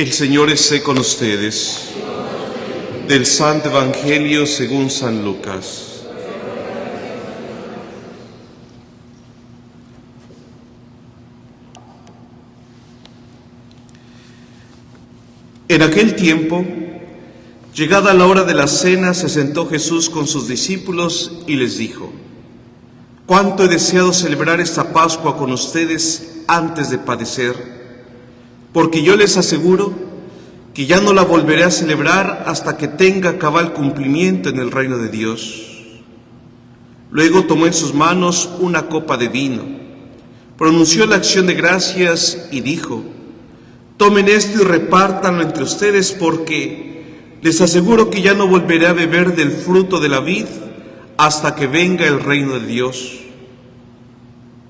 El Señor esté con ustedes. Del Santo Evangelio según San Lucas. En aquel tiempo, llegada la hora de la cena, se sentó Jesús con sus discípulos y les dijo: «Cuánto he deseado celebrar esta Pascua con ustedes antes de padecer, porque yo les aseguro que ya no la volveré a celebrar hasta que tenga cabal cumplimiento en el reino de Dios». Luego tomó en sus manos una copa de vino, pronunció la acción de gracias y dijo: «Tomen esto y repártanlo entre ustedes, porque les aseguro que ya no volveré a beber del fruto de la vid hasta que venga el reino de Dios».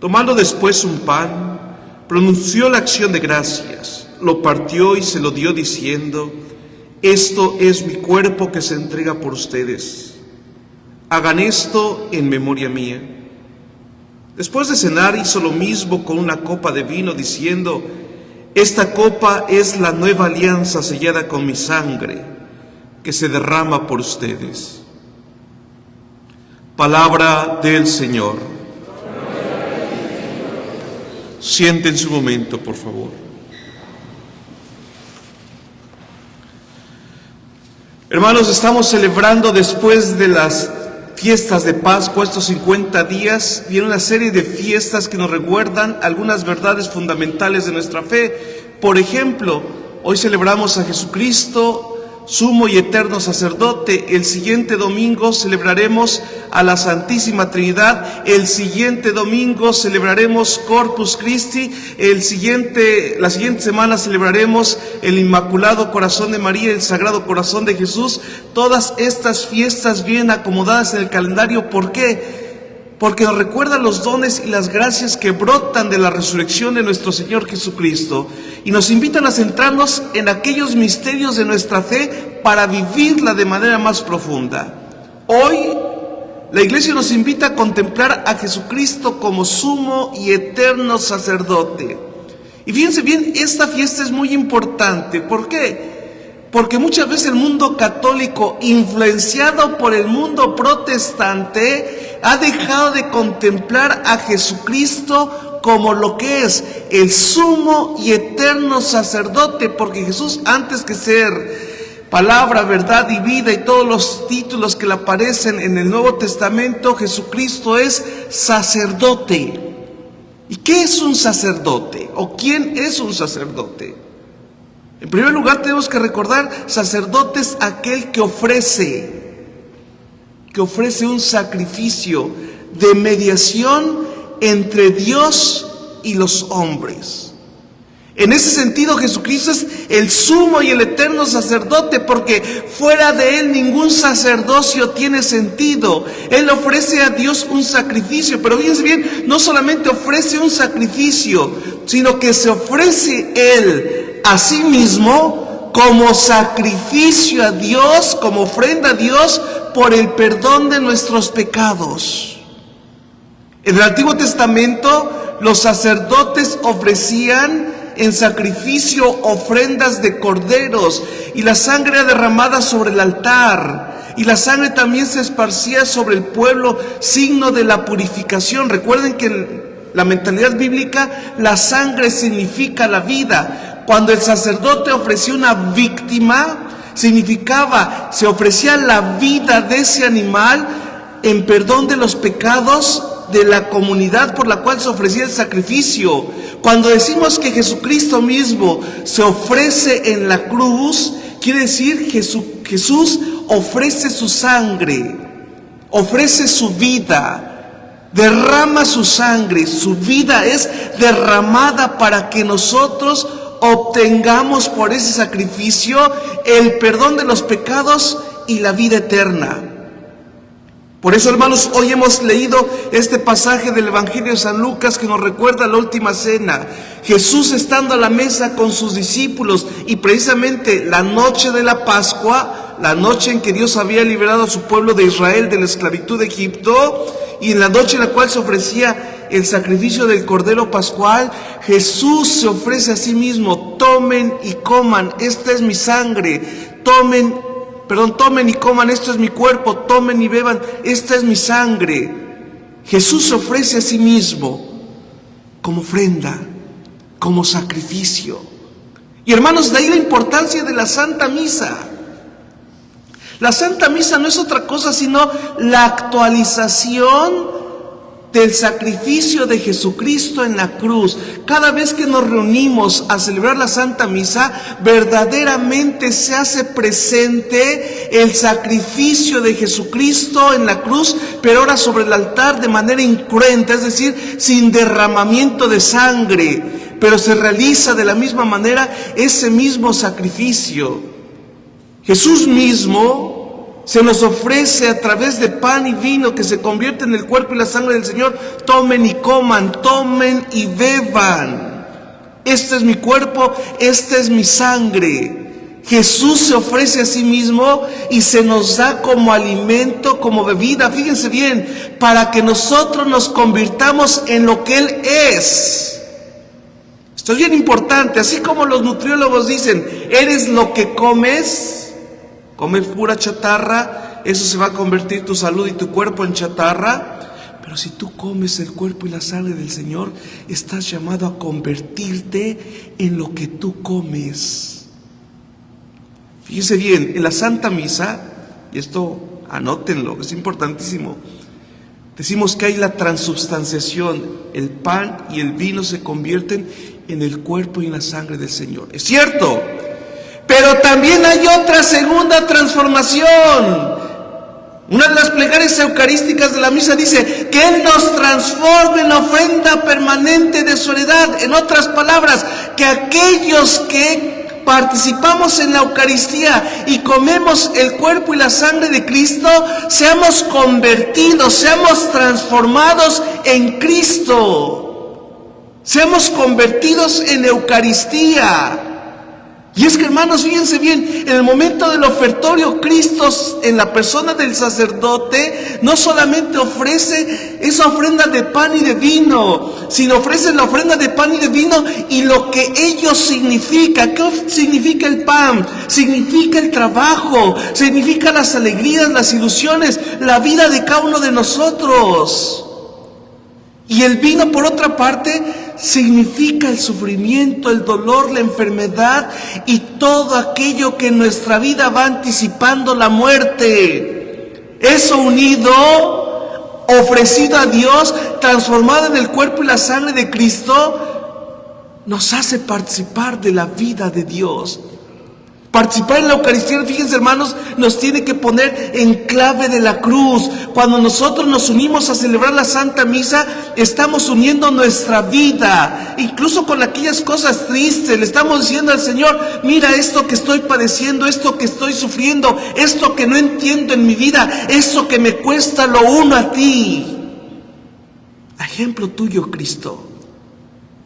Tomando después un pan, pronunció la acción de gracias, lo partió y se lo dio diciendo: «Esto es mi cuerpo que se entrega por ustedes. Hagan esto en memoria mía». Después de cenar hizo lo mismo con una copa de vino, diciendo: «Esta copa es la nueva alianza sellada con mi sangre, que se derrama por ustedes». Palabra del Señor. Siéntense un momento, por favor. Hermanos, estamos celebrando después de las fiestas de Pascua, estos 50 días, viene una serie de fiestas que nos recuerdan algunas verdades fundamentales de nuestra fe. Por ejemplo, hoy celebramos a Jesucristo, sumo y eterno sacerdote. El siguiente domingo celebraremos a la Santísima Trinidad. El siguiente domingo celebraremos Corpus Christi. La siguiente semana celebraremos el Inmaculado Corazón de María, el Sagrado Corazón de Jesús. Todas estas fiestas vienen acomodadas en el calendario. ¿Por qué? Porque nos recuerdan los dones y las gracias que brotan de la resurrección de nuestro Señor Jesucristo y nos invitan a centrarnos en aquellos misterios de nuestra fe para vivirla de manera más profunda. Hoy la Iglesia nos invita a contemplar a Jesucristo como sumo y eterno sacerdote. Y fíjense bien, esta fiesta es muy importante. ¿Por qué? Porque muchas veces el mundo católico, influenciado por el mundo protestante, ha dejado de contemplar a Jesucristo como lo que es el sumo y eterno sacerdote, porque Jesús, antes que ser palabra, verdad y vida y todos los títulos que le aparecen en el Nuevo Testamento, Jesucristo es sacerdote. ¿Y qué es un sacerdote? ¿O quién es un sacerdote? En primer lugar tenemos que recordar, sacerdote es aquel que ofrece un sacrificio de mediación entre Dios y los hombres. En ese sentido, Jesucristo es el sumo y el eterno sacerdote, porque fuera de Él ningún sacerdocio tiene sentido. Él ofrece a Dios un sacrificio, pero fíjense bien, no solamente ofrece un sacrificio, sino que se ofrece Él a sí mismo como sacrificio a Dios, como ofrenda a Dios por el perdón de nuestros pecados. En el Antiguo Testamento, los sacerdotes ofrecían en sacrificio ofrendas de corderos, y la sangre era derramada sobre el altar, y la sangre también se esparcía sobre el pueblo, signo de la purificación. Recuerden que en la mentalidad bíblica, la sangre significa la vida. Cuando el sacerdote ofrecía una víctima, significaba, se ofrecía la vida de ese animal en perdón de los pecados de la comunidad por la cual se ofrecía el sacrificio. Cuando decimos que Jesucristo mismo se ofrece en la cruz, quiere decir Jesús ofrece su sangre, ofrece su vida, derrama su sangre, su vida es derramada para que nosotros obtengamos por ese sacrificio el perdón de los pecados y la vida eterna. Por eso, hermanos, hoy hemos leído este pasaje del Evangelio de San Lucas que nos recuerda la última cena. Jesús estando a la mesa con sus discípulos, y precisamente la noche de la Pascua, la noche en que Dios había liberado a su pueblo de Israel de la esclavitud de Egipto, y en la noche en la cual se ofrecía el sacrificio del Cordero Pascual, Jesús se ofrece a sí mismo: tomen y coman, esta es mi sangre, tomen y coman, esto es mi cuerpo, tomen y beban, esta es mi sangre. Jesús se ofrece a sí mismo como ofrenda, como sacrificio. Y hermanos, de ahí la importancia de la Santa Misa. La Santa Misa no es otra cosa sino la actualización del sacrificio de Jesucristo en la cruz. Cada vez que nos reunimos a celebrar la Santa Misa, verdaderamente se hace presente el sacrificio de Jesucristo en la cruz, pero ahora sobre el altar de manera incruenta, es decir, sin derramamiento de sangre, pero se realiza de la misma manera ese mismo sacrificio. Jesús mismo se nos ofrece a través de pan y vino que se convierte en el cuerpo y la sangre del Señor. Tomen y coman, tomen y beban. Este es mi cuerpo, esta es mi sangre. Jesús se ofrece a sí mismo y se nos da como alimento, como bebida, fíjense bien, para que nosotros nos convirtamos en lo que Él es. Esto es bien importante, así como los nutriólogos dicen, eres lo que comes. Comes pura chatarra, eso se va a convertir tu salud y tu cuerpo en chatarra. Pero si tú comes el cuerpo y la sangre del Señor, estás llamado a convertirte en lo que tú comes. Fíjense bien, en la Santa Misa, y esto anótenlo, es importantísimo, decimos que hay la transubstanciación, el pan y el vino se convierten en el cuerpo y en la sangre del Señor. Es cierto. Pero también hay otra segunda transformación. Una de las plegarias eucarísticas de la misa dice que Él nos transforme en la ofrenda permanente de su heredad. En otras palabras, que aquellos que participamos en la Eucaristía y comemos el cuerpo y la sangre de Cristo, seamos convertidos, seamos transformados en Cristo. Seamos convertidos en Eucaristía. Y es que, hermanos, fíjense bien, en el momento del ofertorio, Cristo, en la persona del sacerdote, no solamente ofrece esa ofrenda de pan y de vino, sino ofrece la ofrenda de pan y de vino y lo que ello significa. ¿Qué significa el pan? Significa el trabajo, significa las alegrías, las ilusiones, la vida de cada uno de nosotros. Y el vino, por otra parte, significa el sufrimiento, el dolor, la enfermedad y todo aquello que en nuestra vida va anticipando la muerte. Eso unido, ofrecido a Dios, transformado en el cuerpo y la sangre de Cristo, nos hace participar de la vida de Dios. Participar en la Eucaristía, fíjense, hermanos, nos tiene que poner en clave de la cruz. Cuando nosotros nos unimos a celebrar la Santa Misa, estamos uniendo nuestra vida, incluso con aquellas cosas tristes. Le estamos diciendo al Señor: mira esto que estoy padeciendo, esto que estoy sufriendo, esto que no entiendo en mi vida, esto que me cuesta, lo uno a ti. Ejemplo tuyo, Cristo,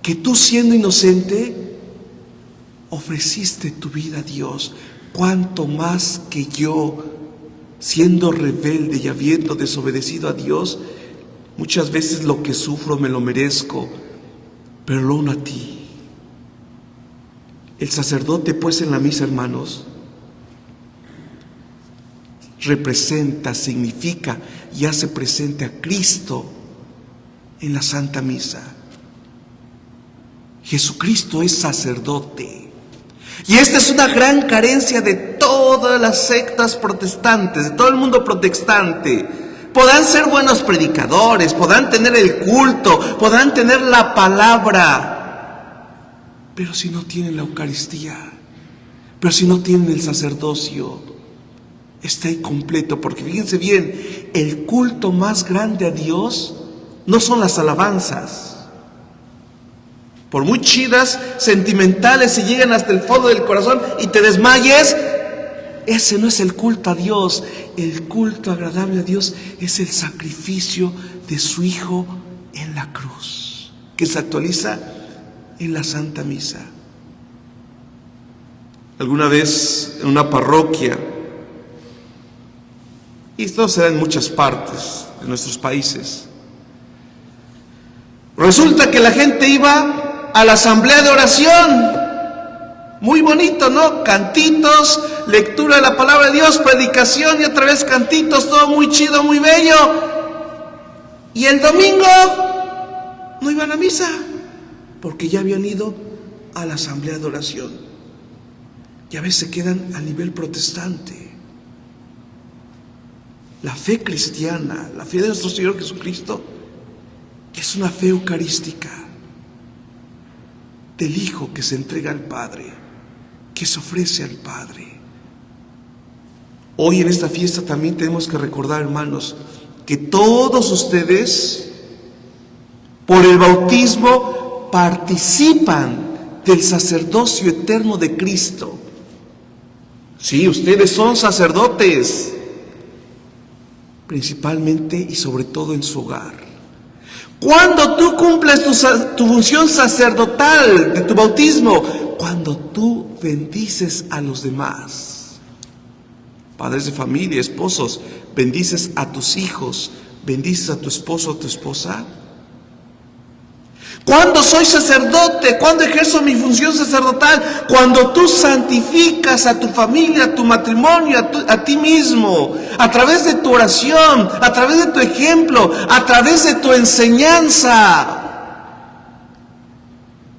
que tú, siendo inocente, ofreciste tu vida a Dios. Cuánto más que yo, siendo rebelde y habiendo desobedecido a Dios, muchas veces lo que sufro me lo merezco, pero lo uno a ti. El sacerdote, pues, en la misa, hermanos, representa, significa y hace presente a Cristo en la Santa Misa. Jesucristo es sacerdote. Y esta es una gran carencia de todas las sectas protestantes, de todo el mundo protestante. Podrán ser buenos predicadores, podrán tener el culto, podrán tener la palabra, pero si no tienen la Eucaristía, pero si no tienen el sacerdocio, está incompleto. Porque fíjense bien, el culto más grande a Dios no son las alabanzas. Por muy chidas, sentimentales, y llegan hasta el fondo del corazón y te desmayes, ese no es el culto a Dios. El culto agradable a Dios es el sacrificio de su Hijo en la cruz, que se actualiza en la Santa Misa. Alguna vez en una parroquia, y esto se da en muchas partes de nuestros países, Resulta que la gente iba a la asamblea de oración. Muy bonito, ¿no? Cantitos, lectura de la palabra de Dios, predicación y otra vez cantitos, todo muy chido, muy bello. Y el domingo no iban a misa, porque ya habían ido a la asamblea de oración. Y a veces se quedan a nivel protestante. La fe cristiana, la fe de nuestro Señor Jesucristo, es una fe eucarística del Hijo que se entrega al Padre, que se ofrece al Padre. Hoy en esta fiesta también tenemos que recordar, hermanos, que todos ustedes, por el bautismo, participan del sacerdocio eterno de Cristo. Sí, ustedes son sacerdotes, principalmente y sobre todo en su hogar. Cuando tú cumples tu función sacerdotal de tu bautismo, cuando tú bendices a los demás, padres de familia, esposos, bendices a tus hijos, bendices a tu esposo o tu esposa. Cuando soy sacerdote, cuando ejerzo mi función sacerdotal, cuando tú santificas a tu familia, a tu matrimonio, a ti mismo, a través de tu oración, a través de tu ejemplo, a través de tu enseñanza.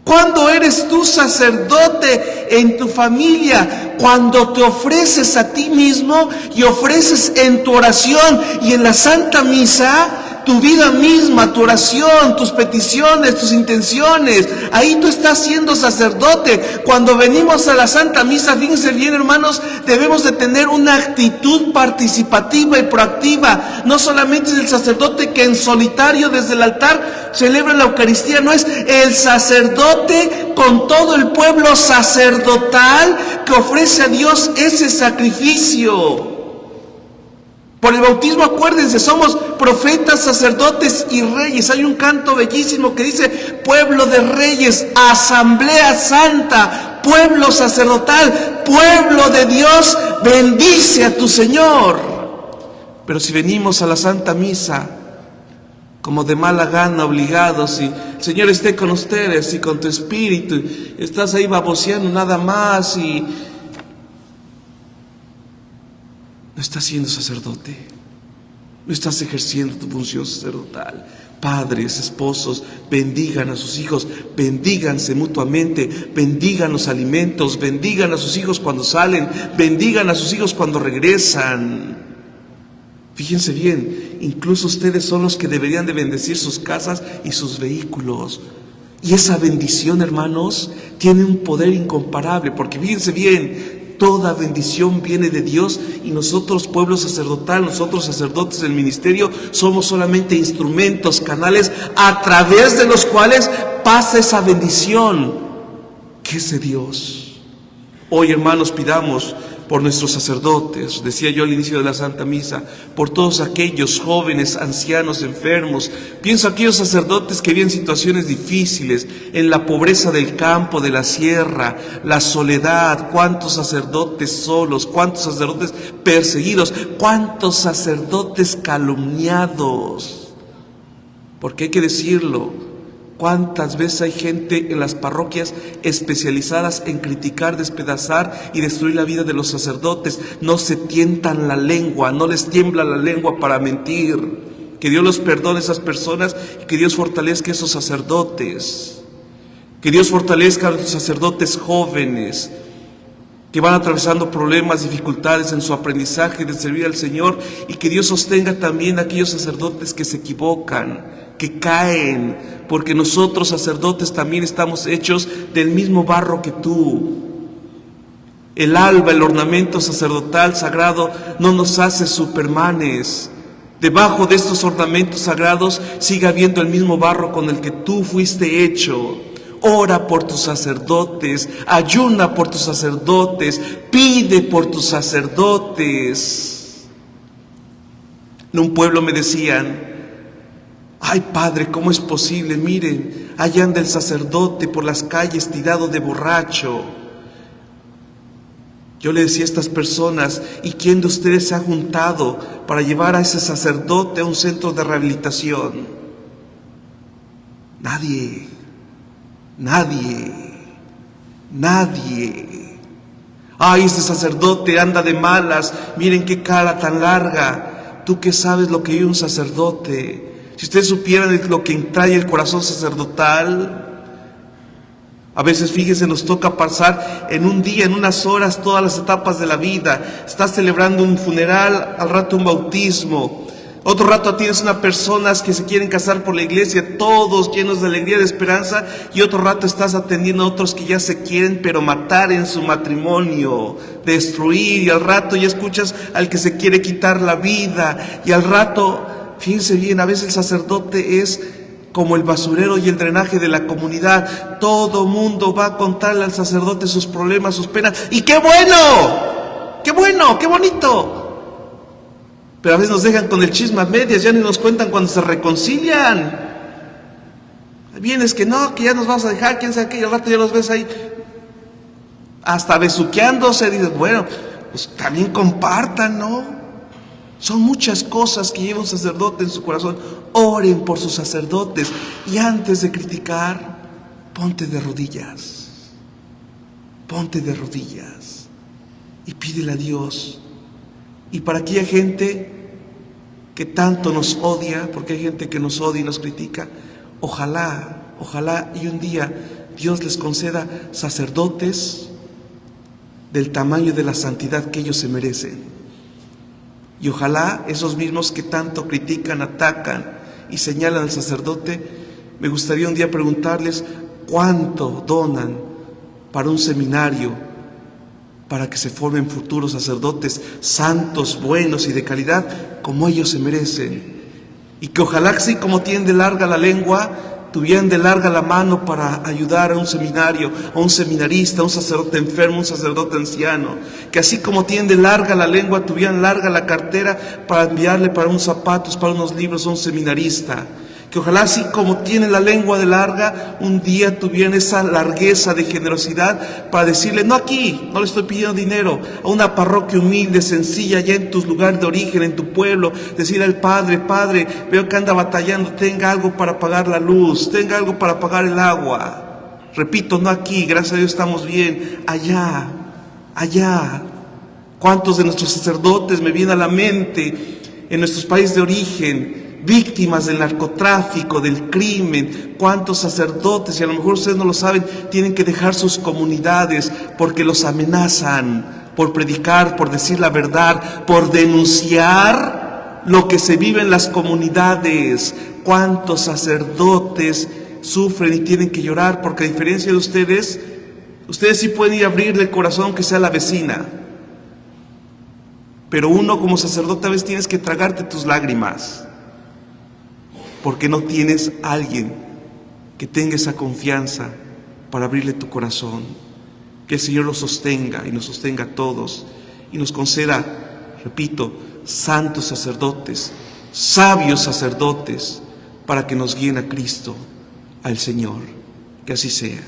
Cuando eres tú sacerdote en tu familia, cuando te ofreces a ti mismo y ofreces en tu oración y en la Santa Misa, tu vida misma, tu oración, tus peticiones, tus intenciones, ahí tú estás siendo sacerdote. Cuando venimos a la Santa Misa, fíjense bien, hermanos, debemos de tener una actitud participativa y proactiva. No solamente es el sacerdote que en solitario desde el altar celebra la Eucaristía, no, es el sacerdote con todo el pueblo sacerdotal que ofrece a Dios ese sacrificio. Por el bautismo, acuérdense, somos profetas, sacerdotes y reyes. Hay un canto bellísimo que dice: pueblo de reyes, asamblea santa, pueblo sacerdotal, pueblo de Dios, bendice a tu Señor. Pero si venimos a la Santa Misa como de mala gana, obligados, y el Señor esté con ustedes y con tu espíritu, estás ahí baboseando nada más y no estás siendo sacerdote, no estás ejerciendo tu función sacerdotal. Padres, esposos, bendigan a sus hijos, bendíganse mutuamente, bendigan los alimentos, bendigan a sus hijos cuando salen, bendigan a sus hijos cuando regresan. Fíjense bien, incluso ustedes son los que deberían de bendecir sus casas y sus vehículos. Y esa bendición, hermanos, tiene un poder incomparable, porque fíjense bien, toda bendición viene de Dios y nosotros, pueblo sacerdotal, nosotros sacerdotes del ministerio, somos solamente instrumentos, canales a través de los cuales pasa esa bendición que es de Dios. Hoy, hermanos, pidamos por nuestros sacerdotes, decía yo al inicio de la Santa Misa, por todos aquellos jóvenes, ancianos, enfermos. Pienso aquellos sacerdotes que viven situaciones difíciles, en la pobreza del campo, de la sierra, la soledad, cuántos sacerdotes solos, cuántos sacerdotes perseguidos, cuántos sacerdotes calumniados. Porque hay que decirlo, ¿cuántas veces hay gente en las parroquias especializadas en criticar, despedazar y destruir la vida de los sacerdotes? No se tientan la lengua, no les tiembla la lengua para mentir. Que Dios los perdone a esas personas y que Dios fortalezca a esos sacerdotes. Que Dios fortalezca a los sacerdotes jóvenes que van atravesando problemas, dificultades en su aprendizaje de servir al Señor, y que Dios sostenga también a aquellos sacerdotes que se equivocan, que caen, porque nosotros sacerdotes también estamos hechos del mismo barro que tú. El alba, el ornamento sacerdotal sagrado no nos hace supermanes. Debajo de estos ornamentos sagrados sigue habiendo el mismo barro con el que tú fuiste hecho. Ora por tus sacerdotes, ayuna por tus sacerdotes, pide por tus sacerdotes. En un pueblo me decían: ay, padre, ¿cómo es posible? Miren, allá anda el sacerdote por las calles tirado de borracho. Yo le decía a estas personas: ¿y quién de ustedes se ha juntado para llevar a ese sacerdote a un centro de rehabilitación? Nadie, nadie, nadie. Ay, este sacerdote anda de malas, miren qué cara tan larga. ¿Tú qué sabes lo que vive un sacerdote? Si ustedes supieran lo que trae el corazón sacerdotal. A veces, fíjense, nos toca pasar en un día, en unas horas, todas las etapas de la vida. Estás celebrando un funeral, al rato un bautismo. Otro rato tienes unas personas que se quieren casar por la iglesia, todos llenos de alegría, de esperanza. Y otro rato estás atendiendo a otros que ya se quieren, pero matar en su matrimonio, destruir. Y al rato ya escuchas al que se quiere quitar la vida. Y al rato, fíjense bien, a veces el sacerdote es como el basurero y el drenaje de la comunidad. Todo mundo va a contarle al sacerdote sus problemas, sus penas. ¡Y qué bueno! ¡Qué bueno! ¡Qué bonito! Pero a veces nos dejan con el chisme a medias, ya ni nos cuentan cuando se reconcilian. Vienes que no, que ya nos vamos a dejar, quién sabe qué, y al rato ya los ves ahí hasta besuqueándose. Dices, bueno, pues también compartan, ¿no? Son muchas cosas que lleva un sacerdote en su corazón. Oren por sus sacerdotes. Y antes de criticar, ponte de rodillas. Ponte de rodillas. Y pídele a Dios. Y para aquella gente que tanto nos odia, porque hay gente que nos odia y nos critica, ojalá y un día Dios les conceda sacerdotes del tamaño de la santidad que ellos se merecen. Y ojalá esos mismos que tanto critican, atacan y señalan al sacerdote, me gustaría un día preguntarles cuánto donan para un seminario, para que se formen futuros sacerdotes santos, buenos y de calidad, como ellos se merecen. Y que ojalá, así como tienen de larga la lengua, tuvieran de larga la mano para ayudar a un seminario, a un seminarista, a un sacerdote enfermo, un sacerdote anciano. Que así como tienen de larga la lengua, tuvieran larga la cartera para enviarle para unos zapatos, para unos libros a un seminarista. Que ojalá, así como tienen la lengua de larga, un día tuvieran esa largueza de generosidad para decirle, no aquí, no le estoy pidiendo dinero, a una parroquia humilde, sencilla, ya en tu lugar de origen, en tu pueblo, decirle al Padre, veo que anda batallando, tenga algo para pagar la luz, tenga algo para pagar el agua. Repito, no aquí, gracias a Dios estamos bien, allá. ¿Cuántos de nuestros sacerdotes me vienen a la mente en nuestros países de origen? Víctimas del narcotráfico, del crimen. Cuántos sacerdotes, y a lo mejor ustedes no lo saben, tienen que dejar sus comunidades porque los amenazan por predicar, por decir la verdad, por denunciar lo que se vive en las comunidades. Cuántos sacerdotes sufren y tienen que llorar porque, a diferencia de ustedes sí pueden ir a abrirle el corazón aunque sea a la vecina, pero uno como sacerdote a veces tienes que tragarte tus lágrimas porque no tienes a alguien que tenga esa confianza para abrirle tu corazón. Que el Señor los sostenga y nos sostenga a todos y nos conceda, repito, santos sacerdotes, sabios sacerdotes, para que nos guíen a Cristo, al Señor. Que así sea.